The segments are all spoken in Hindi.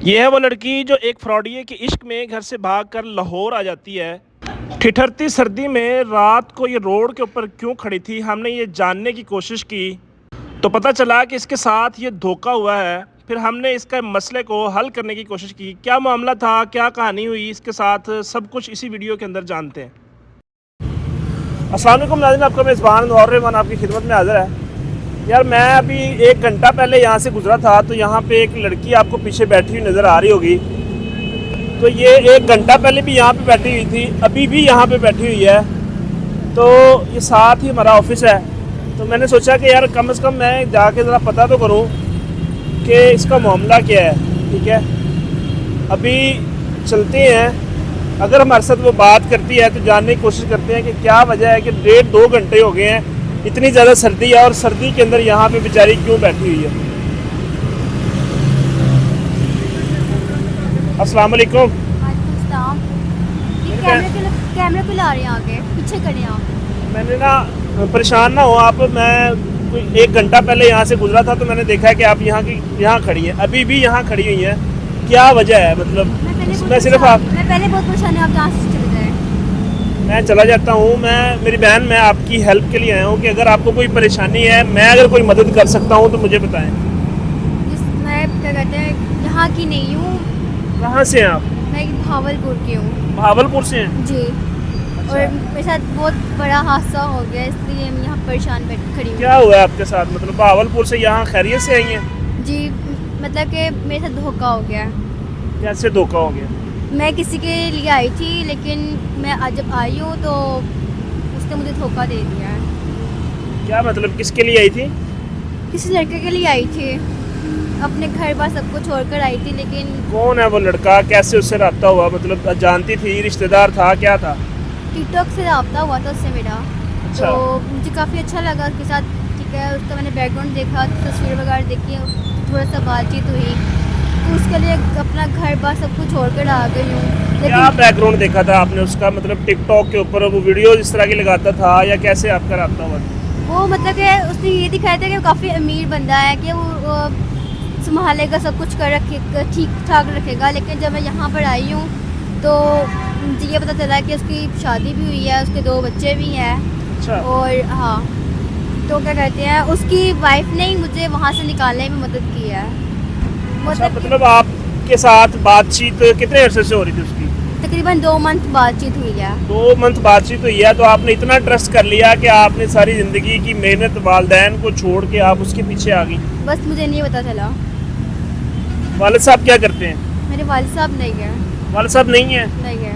ये है वो लड़की जो एक फ्रॉडिये के इश्क में घर से भागकर लाहौर आ जाती है। ठिठुरती सर्दी में रात को ये रोड के ऊपर क्यों खड़ी थी, हमने ये जानने की कोशिश की तो पता चला कि इसके साथ ये धोखा हुआ है। फिर हमने इसका मसले को हल करने की कोशिश की। क्या मामला था, क्या कहानी हुई इसके साथ, सब कुछ इसी वीडियो के अंदर जानते हैं। अस्सलाम वालेकुम नाज़रीन, आपका मेज़बान नूर रहमान आपकी खिदमत में हाज़िर है। यार मैं अभी 1 घंटा पहले यहाँ से गुजरा था तो यहाँ पे एक लड़की आपको पीछे बैठी हुई नज़र आ रही होगी। तो ये 1 घंटा पहले भी यहाँ पे बैठी हुई थी, अभी भी यहाँ पे बैठी हुई है। तो ये साथ ही हमारा ऑफिस है। तो मैंने सोचा कि यार कम से कम मैं जाके ज़रा पता तो करूँ कि इसका मामला क्या है। ठीक है, अभी चलते हैं। अगर हमारे साथ वो बात करती है तो जानने की कोशिश करते हैं कि क्या वजह है कि 1.5-2 घंटे हो गए हैं, इतनी ज़्यादा सर्दी है और सर्दी के अंदर यहाँ पे बेचारी क्यों बैठी हुई है। अस्सलाम वालेकुम। कैमरे पे ला रहे हैं, आगे पीछे करें आप। मैंने ना, परेशान ना हो आप, मैं कोई 1 घंटा पहले यहाँ से गुजरा था तो मैंने देखा है कि आप यहाँ खड़ी हैं, अभी भी यहाँ खड़ी हुई हैं। क्या वजह है? मतलब मैं सिर्फ आप, मैं पहले बहुत परेशान हूँ, आप जहाँ से चले जाए। मैं चला जाता हूँ। मेरी बहन, मैं आपकी हेल्प के लिए आया हूँ कि अगर आपको कोई परेशानी है, मैं अगर कोई मदद कर सकता हूँ तो मुझे बताएं। मैं क्या कहते हैं, यहाँ की नहीं हूँ। कहाँ से हैं आप? मैं भावलपुर की हूँ। भावलपुर से हैं? जी। अच्छा। और मेरे साथ बहुत बड़ा हादसा हो गया, इसलिए मैं यहाँ परेशान खड़ी हूँ। क्या हुआ है आपके साथ? मतलब भावलपुर से यहाँ खैरियत से आई हैं? जी, मतलब कि मेरे साथ धोखा हो गया। कैसे धोखा हो गया? मैं किसी के लिए आई थी, लेकिन मैं आज जब आई हूँ तो उसने मुझे धोखा दे दिया है। क्या मतलब, किसके लिए आई थी? किसी लड़के के लिए आई थी, अपने घर बार सबको छोड़कर आई थी। लेकिन कौन है वो लड़का, कैसे उससे रब्ता हुआ? मतलब जानती थी, रिश्तेदार था, क्या था? टिकटॉक से रब्ता हुआ था उससे मेरा। अच्छा। तो मुझे काफ़ी अच्छा लगा उसके साथ। ठीक है, उसका मैंने बैकग्राउंड देखा, तस्वीर वगैरह देखी, थोड़ा सा बातचीत हुई, तो उसके लिए अपना घर बार सब कुछ छोड़कर आ गई हूँ। क्या बैकग्राउंड देखा था आपने उसका? मतलब टिकटॉक के ऊपर वो वीडियो इस तरह की लगाता था या कैसे आपका रब्ता हुआ? वो मतलब कि उसने ये दिखाया था कि वो काफ़ी अमीर बंदा है, कि वो संभालेगा, सब कुछ कर रखेगा, ठीक ठाक रखेगा। लेकिन जब मैं यहाँ पर आई हूँ तो मुझे ये पता चला कि उसकी शादी भी हुई है, उसके 2 बच्चे भी हैं। अच्छा। और हाँ, तो क्या कहते हैं, उसकी वाइफ ने ही मुझे वहाँ से निकालने में मदद की है। अच्छा, मतलब आपके साथ बातचीत कितने अरसे से हो रही थी उसकी? तकरीबन 2 मंथ बातचीत हुई है। 2 मंथ बातचीत हुई है, तो आपने इतना ट्रस्ट कर लिया कि आपने सारी ज़िंदगी की मेहनत, वालदैन को छोड़ के आप उसके पीछे आ गई? बस मुझे नहीं पता चला। वालिद साहब क्या करते हैं? मेरे वालिद साहब नहीं गए। वालिद साहब नहीं है? नहीं गए।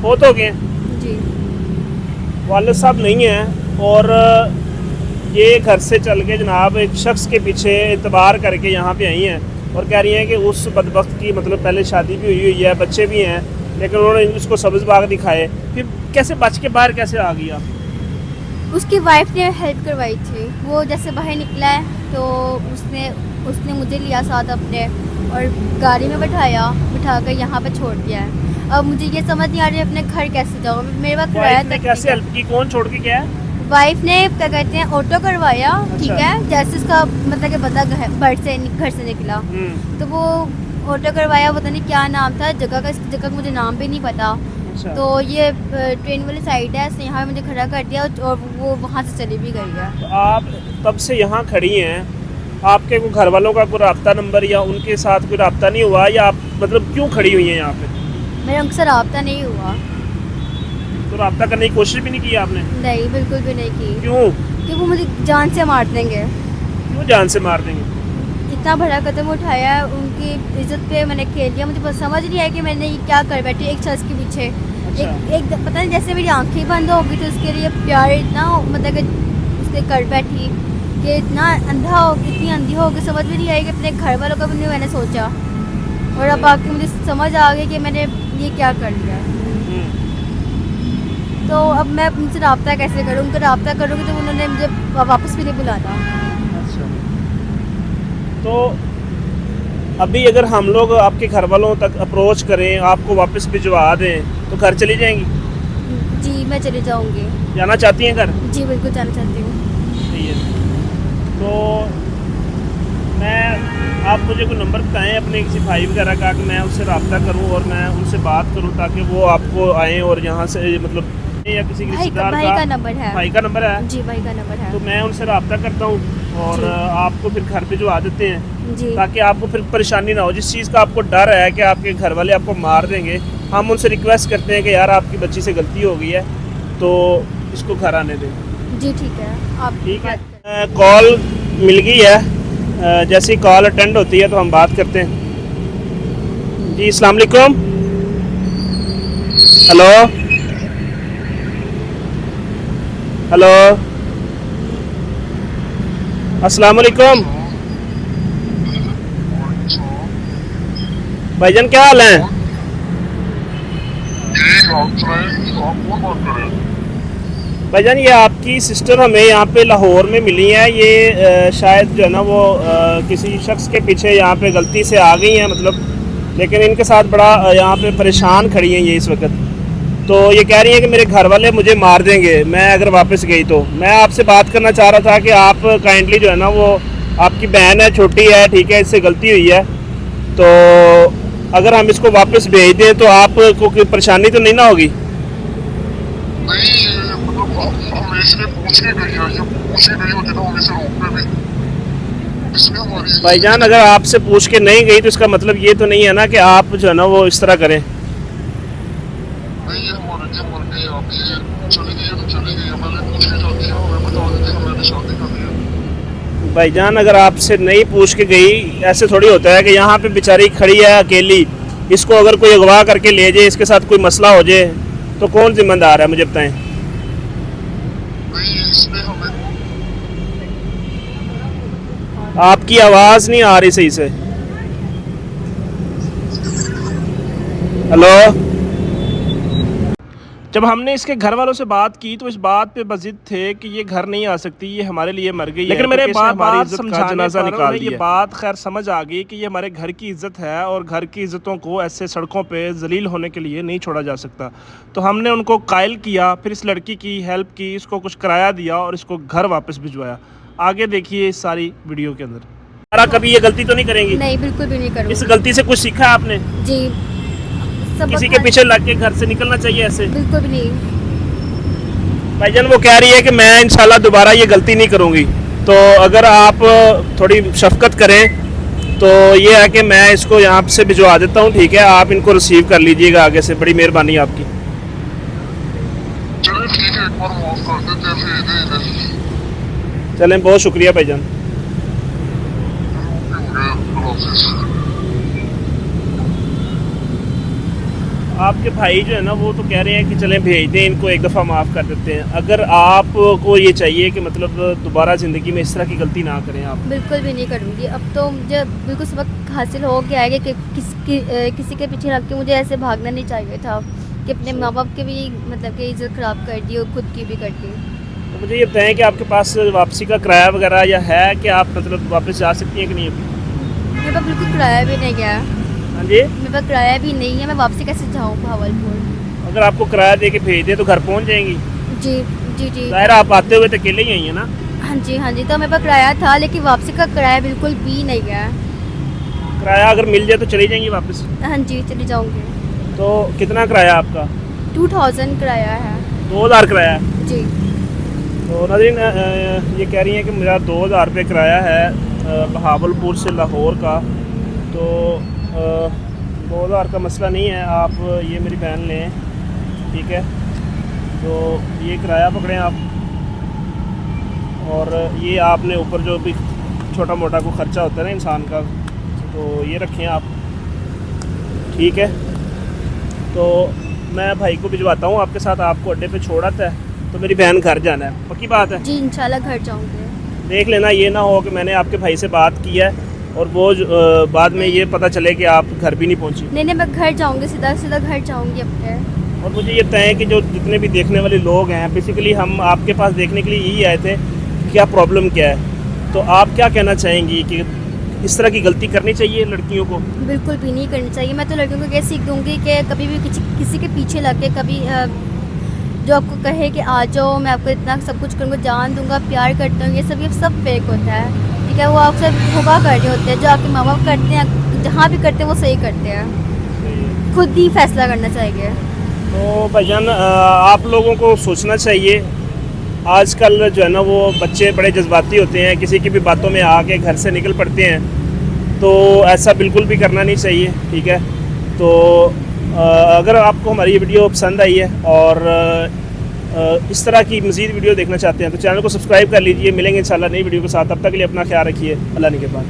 बहुत हो गए? जी। वालिद साहब नहीं हैं और ये घर से चल के जनाब एक शख्स के पीछे एतबार करके यहाँ पे आई हैं और कह रही हैं कि उस बदबख्त की मतलब पहले शादी भी हुई है, बच्चे भी हैं, लेकिन उन्होंने उसको सब्ज़ बाग दिखाए। फिर कैसे बच के बाहर कैसे आ गई आप? उसकी वाइफ ने हेल्प करवाई थी। वो जैसे बाहर निकला है तो उसने मुझे लिया साथ अपने और गाड़ी में बिठा कर यहाँ पे छोड़ दिया है। अब मुझे ये समझ नहीं आ रही अपने घर कैसे जाऊँ, मेरे पास किराया वाइफ ने कैसे हेल्प की? कौन छोड़ के गया है? वाइफ ने क्या कहते हैं ऑटो करवाया। अच्छा। ठीक है, जैसे उसका मतलब कि बंदा घर से निकला तो वो ऑटो करवाया, पता नहीं क्या नाम था जगह का मुझे नाम भी नहीं पता। अच्छा। तो ये ट्रेन वाली साइड है, इसने यहाँ मुझे खड़ा कर दिया और वो वहाँ से चली भी गई है। तो आप तब से यहाँ खड़ी हैं, आपके को घर वालों का कोई रब्ता नंबर या उनके साथ कोई रब्ता नहीं हुआ, या आप मतलब क्यों खड़ी हुई हैं यहाँ पे? मेरा उनसे रब्ता नहीं हुआ। तो रब्ता करने की कोशिश भी नहीं की आपने? नहीं, बिल्कुल भी नहीं की। क्यों? कि वो मुझे जान से मार देंगे। क्यों जान से मार देंगे? इतना बड़ा कदम उठाया है, उनकी इज्जत पे मैंने खेल लिया। मुझे बस समझ नहीं आया कि मैंने ये क्या कर बैठी एक शख्स के पीछे। अच्छा। एक पता नहीं, जैसे मेरी आंखें बंद हो गई थी उसके लिए प्यार इतना, मतलब कि उसके कर बैठी कि इतना इतनी अंधी हो गई, समझ में नहीं आई कि अपने घर वालों का भी नहीं मैंने सोचा। और अब आके मुझे समझ आ गई कि मैंने ये क्या कर लिया। तो अब मैं उनसे रब्ता कैसे करूँ? उनका रब्ता करूँगी तो उन्होंने मुझे वापस भी नहीं बुलाना। अच्छा। तो अभी अगर हम लोग आपके घर वालों तक अप्रोच करें, आपको वापस भिजवा दें, तो घर चली जाएंगी? जी, मैं चली जाऊँगी। जाना चाहती हैं घर? जी बिल्कुल जाना चाहती हूँ। सही है। तो मैं आप मुझे कोई नंबर बताएं अपने किसी भाई वगैरह का कि मैं उससे रब्ता करूं और मैं उनसे बात करूं ताकि वो आपको आएँ और यहाँ से मतलब या किसी रिश्तेदार भाई का नंबर है। भाई का नंबर है जी, भाई का नंबर है। तो मैं उनसे रब्ता करता हूँ और जी। आपको फिर घर भिजवा देते हैं जी ताकि आपको फिर परेशानी ना हो। जिस चीज़ का आपको डर है कि आपके घर वाले आपको मार देंगे, हम उनसे रिक्वेस्ट करते हैं कि यार आपकी बच्ची से गलती हो गई है तो इसको घर आने दें। जी ठीक है, आप ठीक है, बात करें। कॉल मिल गई है, जैसे ही कॉल अटेंड होती है तो हम बात करते हैं। जी अस्सलाम वालेकुम। हेलो हेलो अस्सलाम वालेकुम भाईजान, क्या हाल है? भाईजान ये आपकी सिस्टर हमें यहाँ पे लाहौर में मिली है। ये शायद जो है ना वो किसी शख्स के पीछे यहाँ पे गलती से आ गई हैं मतलब, लेकिन इनके साथ बड़ा यहाँ पे परेशान खड़ी हैं ये इस वक्त। तो ये कह रही हैं कि मेरे घर वाले मुझे मार देंगे मैं अगर वापस गई तो। मैं आपसे बात करना चाह रहा था कि आप काइंडली जो है ना वो, आपकी बहन है, छोटी है, ठीक है, इससे गलती हुई है, तो अगर हम इसको वापस भेज दें तो आपको कोई परेशानी तो नहीं ना होगी? नहीं, ये मतलब हम इसलिए पूछ के गई है, ये पूछ के गई होती ना हम इसे रोकने भी, इसमें हमारी भाईजान अगर आपसे पूछ के नहीं गई तो इसका मतलब ये तो नहीं है ना कि आप जो है ना वो इस तरह करें। नहीं, ये हमारे लिए मर गई, आप ये चली गई है तो चली गई है, पहले पूछ के जाती है, हमें बता देती है मैंने शादी कर ली है। भाईजान अगर आपसे नहीं पूछ के गई, ऐसे थोड़ी होता है कि यहाँ पे बेचारी खड़ी है अकेली, इसको अगर कोई अगवा करके ले जाए, इसके साथ कोई मसला हो जाए तो कौन जिम्मेदार है मुझे बताएं? नहीं, इसमें हमें आपकी आवाज़ नहीं आ रही सही से। हेलो। जब हमने इसके घर वालों से बात की तो इस बात पे बजिद थे कि ये घर नहीं आ सकती, ये हमारे लिए मर गई है, लेकिन मेरे बात समझाने पर ये बात खैर समझ आ गई कि ये हमारे घर की इज्जत है और घर की इज्जतों को ऐसे सड़कों पे जलील होने के लिए नहीं छोड़ा जा सकता। तो हमने उनको कायल किया, फिर इस लड़की की हेल्प की, इसको कुछ किराया दिया और इसको घर वापस भिजवाया। आगे देखिए इस सारी वीडियो के अंदर। कभी ये गलती तो नहीं करेंगी? नहीं, बिल्कुल भी नहीं करूँगी। इस गलती से कुछ सीखा आपने? जी, किसी के पीछे लग के घर से निकलना चाहिए ऐसे? बिल्कुल भी नहीं। भाईजान वो कह रही है कि मैं इंशाल्लाह दोबारा ये गलती नहीं करूँगी, तो अगर आप थोड़ी शफकत करें तो ये है कि मैं इसको यहाँ से भिजवा देता हूँ, ठीक है, आप इनको रिसीव कर लीजिएगा आगे से, बड़ी मेहरबानी आपकी। चले ठीक है, एक बार माफ कर देते हैं, फिर इधर चलें, बहुत शुक्रिया भाईजान। आपके भाई जो है ना वो तो कह रहे हैं कि चलें भेज दें इनको, एक दफ़ा माफ़ कर देते हैं। अगर आपको ये चाहिए कि मतलब दोबारा ज़िंदगी में इस तरह की गलती ना करें आप? बिल्कुल भी नहीं करूँगी। अब तो मुझे बिल्कुल सबक हासिल हो गया है कि किसी के पीछे लग के मुझे ऐसे भागना नहीं चाहिए था कि अपने माँ बाप के भी मतलब कि इज्जत ख़राब कर दी और खुद की भी कर दी। तो मुझे ये बताएं कि आपके पास वापसी का किराया वगैरह या है कि आप मतलब वापस जा सकती हैं कि नहीं अभी? मेरे पास बिल्कुल किराया भी नहीं गया। हाँ जी, मेरे पास किराया भी नहीं है, मैं वापसी कैसे जाऊँ भावलपुर? अगर आपको किराया दे के भेज दे तो घर पहुँच जाएंगी? जी जी जी। ज़ाहिर आप आते हुए तो अकेले ही आई हैं ना? हाँ जी हाँ जी, तो मेरे पास किराया था लेकिन वापसी का किराया बिल्कुल भी नहीं गया। किराया अगर मिल जाए तो चली जाएंगी वापस? हाँ जी, चली जाऊँगी। तो कितना किराया आपका? 2000 किराया है। 2000 किराया है? जी। तो नाज़रीन ये कह रही हैं कि मेरा 2000 रुपये किराया है बहावलपुर से लाहौर का। तो 2000 का मसला नहीं है, आप ये मेरी बहन लें, ठीक है, तो ये किराया पकड़ें आप, और ये आपने ऊपर जो भी छोटा मोटा को ख़र्चा होता है ना इंसान का, तो ये रखें आप, ठीक है। तो मैं भाई को भिजवाता हूँ आपके साथ, आपको अड्डे पे छोड़ आता है तो मेरी बहन घर जाना है, पक्की बात है? जी इंशाल्लाह घर जाऊँगी। देख लेना ये ना हो कि मैंने आपके भाई से बात की है और वो बाद में ये पता चले कि आप घर भी नहीं पहुंची। नहीं नहीं, मैं घर जाऊँगी, सीधा सीधा घर जाऊँगी अपने। और मुझे ये तय है कि जो जितने भी देखने वाले लोग हैं, बेसिकली हम आपके पास देखने के लिए यही आए थे कि क्या प्रॉब्लम क्या है। तो आप क्या कहना चाहेंगी कि इस तरह की गलती करनी चाहिए लड़कियों को? बिल्कुल भी नहीं करनी चाहिए। मैं तो लड़कियों को ये सीख दूँगी कि कभी भी किसी के पीछे लग के, कभी जो आपको कहे कि आ जाओ मैं आपको इतना सब कुछ करूँगा, जान दूँगा, प्यार करता हूँ, ये सब फेक होता है। ठीक है, वो आपसे धोखा कर रहे होते हैं। जो आपके माँ बाप करते हैं, जहाँ भी करते हैं वो सही करते हैं, खुद ही फैसला करना चाहिए। तो भाईजान आप लोगों को सोचना चाहिए। आजकल जो है ना वो बच्चे बड़े जज्बाती होते हैं, किसी की भी बातों में आके घर से निकल पड़ते हैं, तो ऐसा बिल्कुल भी करना नहीं चाहिए, ठीक है। तो अगर आपको हमारी ये वीडियो पसंद आई है और इस तरह की मज़ीद वीडियो देखना चाहते हैं तो चैनल को सब्सक्राइब कर लीजिए। मिलेंगे इंशाल्लाह नई वीडियो के साथ, तब तक के लिए अपना ख्याल रखिए। अल्लाह निगहबान।